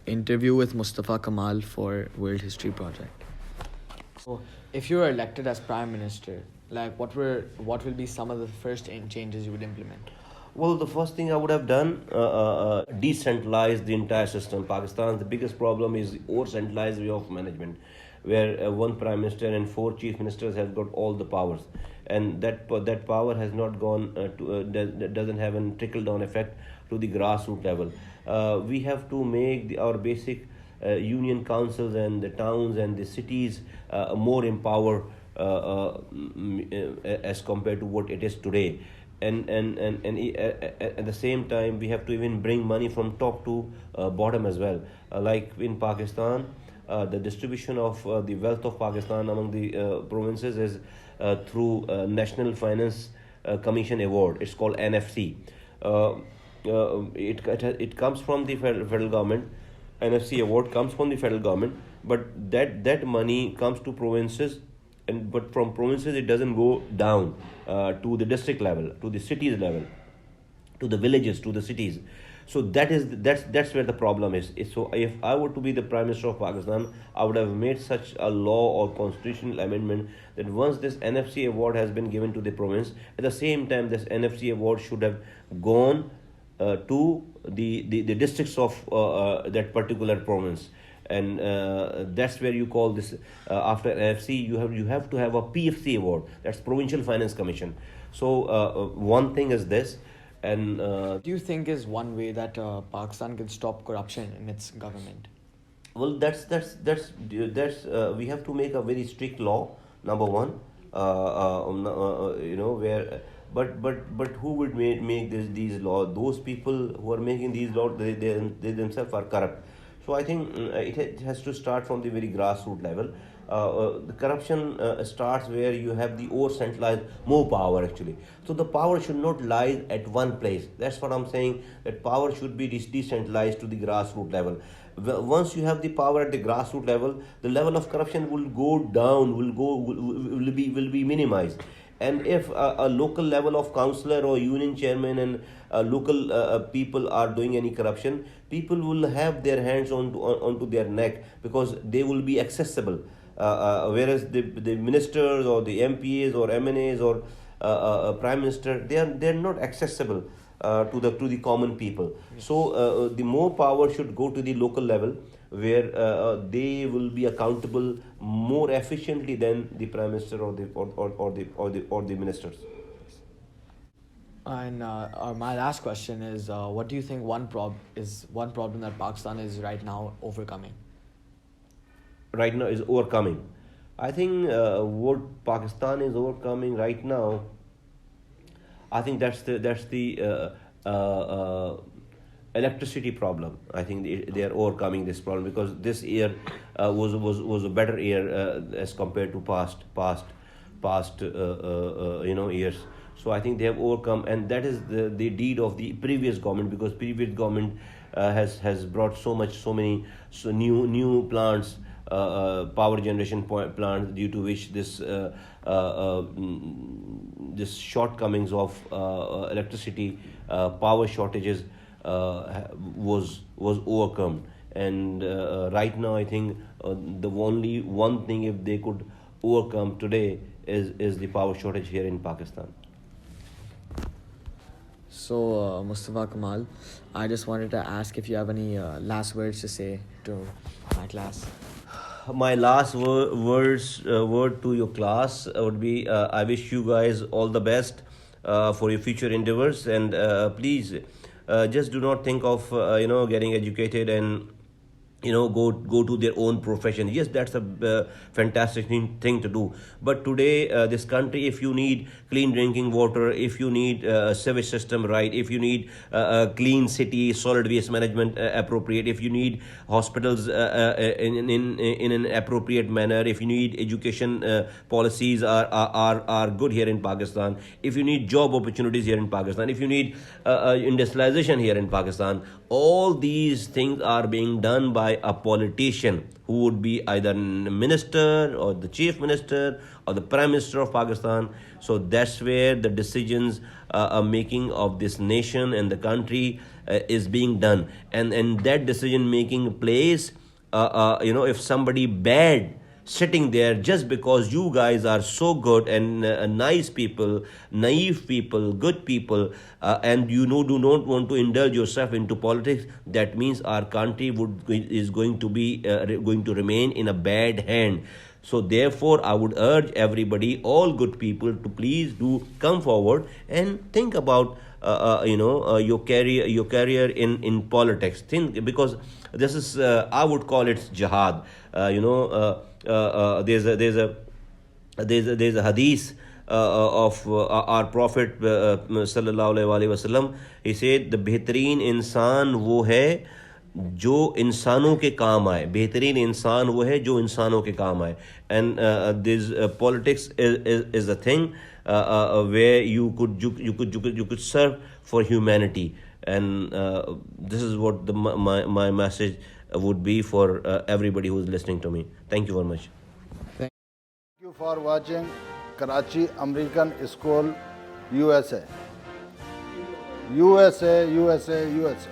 interview with Mustafa Kamal for World History Project. So, if you were elected as Prime Minister, like what will be some of the first changes you would implement? Well, the first thing I would have done, decentralize the entire system. Pakistan, the biggest problem is over-centralized way of management, where one prime minister and four chief ministers have got all the powers, and that power has not gone doesn't have a trickle-down effect to the grassroots level. We have to make our basic union councils and the towns and the cities more empowered as compared to what it is today. And at the same time, we have to even bring money from top to bottom as well. Like in Pakistan, the distribution of the wealth of Pakistan among the provinces is through National Finance Commission Award. It's called NFC. It comes from the federal government. NFC award comes from the federal government, but that money comes to provinces, and but from provinces it doesn't go down to the district level, to the cities level, to the villages, to the cities. So that's where the problem is. So if I were to be the Prime Minister of Pakistan, I would have made such a law or constitutional amendment that once this NFC award has been given to the province, at the same time this NFC award should have gone to the districts of that particular province. And that's where you call this after NFC you have to have a PFC award, that's Provincial Finance Commission. So one thing is this. And Do you think is one way that Pakistan can stop corruption in its government? well, that's we have to make a very strict law, number one. Where but who would make these laws? Those people who are making these laws, they themselves are corrupt. So I think it has to start from the very grassroots level. The corruption starts where you have the over centralized more power actually. So the power should not lie at one place. That's what I'm saying. That power should be decentralized to the grassroots level. Once you have the power at the grassroots level, the level of corruption will go down, will be minimized. And if a local level of councillor or union chairman and local people are doing any corruption, people will have their hands onto their neck, because they will be accessible. Whereas the ministers or the MPs or MNAs or prime minister, they're not accessible to the common people. So the more power should go to the local level, where they will be accountable more efficiently than the prime minister or the ministers. And my last question is, what do you think one problem that Pakistan is right now overcoming? Right now is overcoming. I think what Pakistan is overcoming right now, I think that's the electricity problem. I think they are overcoming this problem, because this year was a better year as compared to past years. So I think they have overcome, and that is the deed of the previous government, because previous government has brought so many new plants, power generation plants, due to which this shortcomings of electricity, power shortages was overcome. And right now I think the only one thing, if they could overcome today, is the power shortage here in Pakistan. So, Mustafa Kamal, I just wanted to ask if you have any last words to say to my class. My last word to your class would be, I wish you guys all the best for your future endeavors, and please just do not think of getting educated and go to their own profession. Yes, that's a fantastic thing to do, but today this country, if you need clean drinking water, if you need sewage system right, if you need clean city, solid waste management appropriate, if you need hospitals in an appropriate manner, if you need education policies are good here in Pakistan, if you need job opportunities here in Pakistan, if you need industrialization here in Pakistan, all these things are being done by a politician who would be either minister or the chief minister or the prime minister of Pakistan. So that's where the decisions are making of this nation and the country is being done, and that decision making place, if somebody bad sitting there, just because you guys are so good and nice people, naive people, good people, and do not want to indulge yourself into politics, that means our country is going to be going to remain in a bad hand. So therefore, I would urge everybody, all good people, to please do come forward and think about your career in politics. Think, because this is, I would call it jihad. There's a hadith of our Prophet sallallahu alaihi wasallam. He said, the बेहतरीन इंसान वो है जो इंसानों के काम आए. बेहतरीन इंसान वो है जो इंसानों के काम आए. And this politics is a thing where you could serve for humanity. And this is what my message would be for everybody who is listening to me. Thank you very much. Thank you for watching Karachi American School, USA. USA, USA, USA.